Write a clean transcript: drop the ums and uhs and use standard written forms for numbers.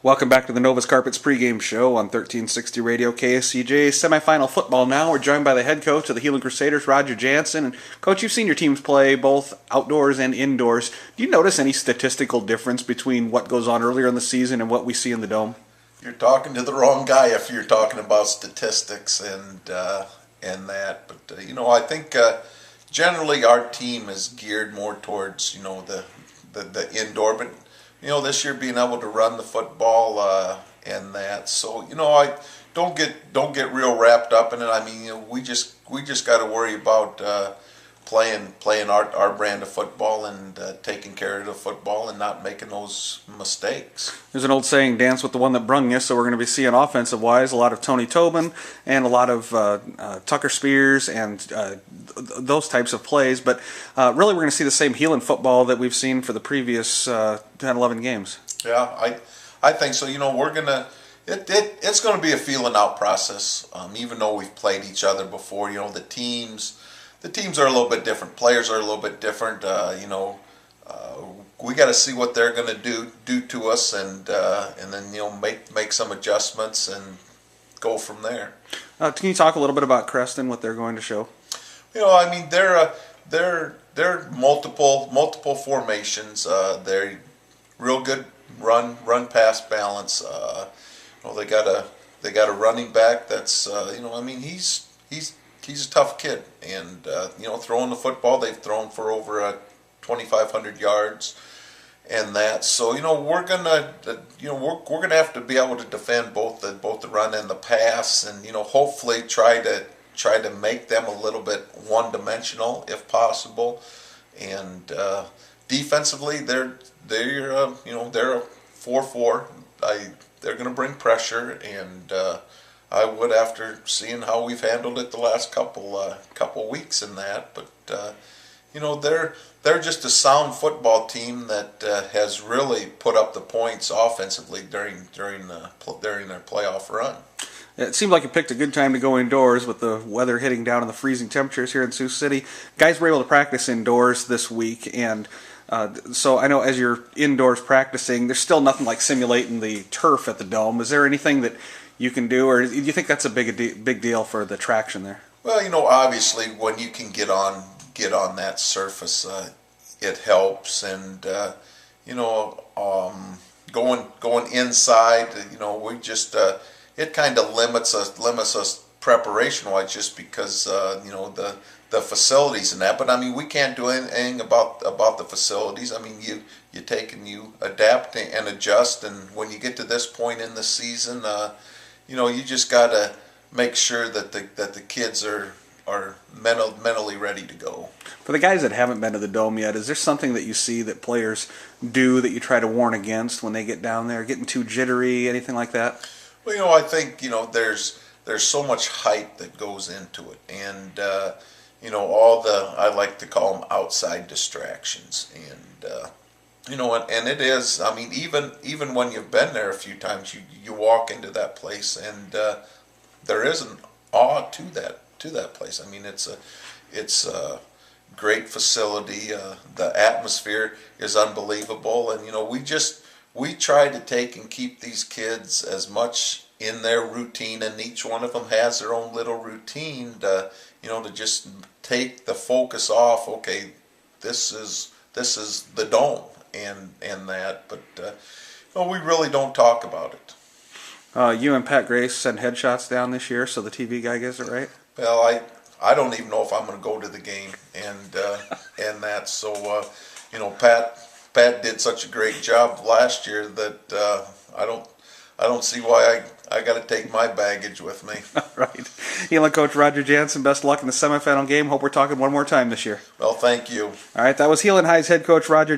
Welcome back to the Novus Carpets pregame show on 1360 Radio KSCJ. Semifinal football now. We're joined by the head coach of the Heelan Crusaders, Roger Jansen. And Coach, you've seen your teams play both outdoors and indoors. Do you notice any statistical difference between what goes on earlier in the season and what we see in the Dome? You're talking to the wrong guy if you're talking about statistics and that. But I think generally our team is geared more towards the indoor. But this year being able to run the football and that. So I don't get real wrapped up in it. I mean, we just got to worry about playing our brand of football and taking care of the football and not making those mistakes. There's an old saying, dance with the one that brung you, so we're going to be seeing offensive-wise a lot of Tony Tobin and a lot of Tucker Spears and those types of plays, but really we're going to see the same Heelan football that we've seen for the previous 10, 11 games. Yeah, I think so. We're going to it's going to be a feeling out process, even though we've played each other before. The teams are a little bit different. Players are a little bit different. We got to see what they're going to do to us, and then make some adjustments and go from there. Can you talk a little bit about Creston, what they're going to show? I mean, they're multiple formations. They're real good run pass balance. They got a running back that's I mean he's a tough kid, and throwing the football, they've thrown for over 2,500 yards, and that. So we're gonna have to be able to defend both the run and the pass, and hopefully try to make them a little bit one-dimensional if possible. And defensively, they're a 4-4. They're going to bring pressure, and I would, after seeing how we've handled it the last couple weeks in that. But they're just a sound football team that has really put up the points offensively during their playoff run. It seemed like you picked a good time to go indoors with the weather hitting down and the freezing temperatures here in Sioux City. Guys were able to practice indoors this week, and so I know as you're indoors practicing, there's still nothing like simulating the turf at the Dome. Is there anything that you can do, or do you think that's a big deal for the traction there? Well, obviously when you can get on that surface, it helps, and going inside, we just it kind of limits us preparation-wise, just because the facilities and that. But I mean, we can't do anything about the facilities. I mean, you take and you adapt and adjust, and when you get to this point in the season, you just got to make sure that the kids are mentally ready to go. For the guys that haven't been to the Dome yet, is there something that you see that players do that you try to warn against when they get down there? Getting too jittery, anything like that? Well, I think there's so much hype that goes into it, and all the, I like to call them outside distractions, and and it is. I mean, even when you've been there a few times, you walk into that place, and there is an awe to that place. I mean, it's a great facility. The atmosphere is unbelievable, and we try to take and keep these kids as much in their routine, and each one of them has their own little routine to just take the focus off. Okay, this is the Dome and that, but we really don't talk about it. You and Pat Grace sent headshots down this year, so the TV guy gets it right? Well, I don't even know if I'm going to go to the game and that. So Pat did such a great job last year that I don't see why I got to take my baggage with me. Right. Heelan coach Roger Jansen, best of luck in the semifinal game. Hope we're talking one more time this year. Well, thank you. All right, that was Heelan High's head coach Roger Jansen.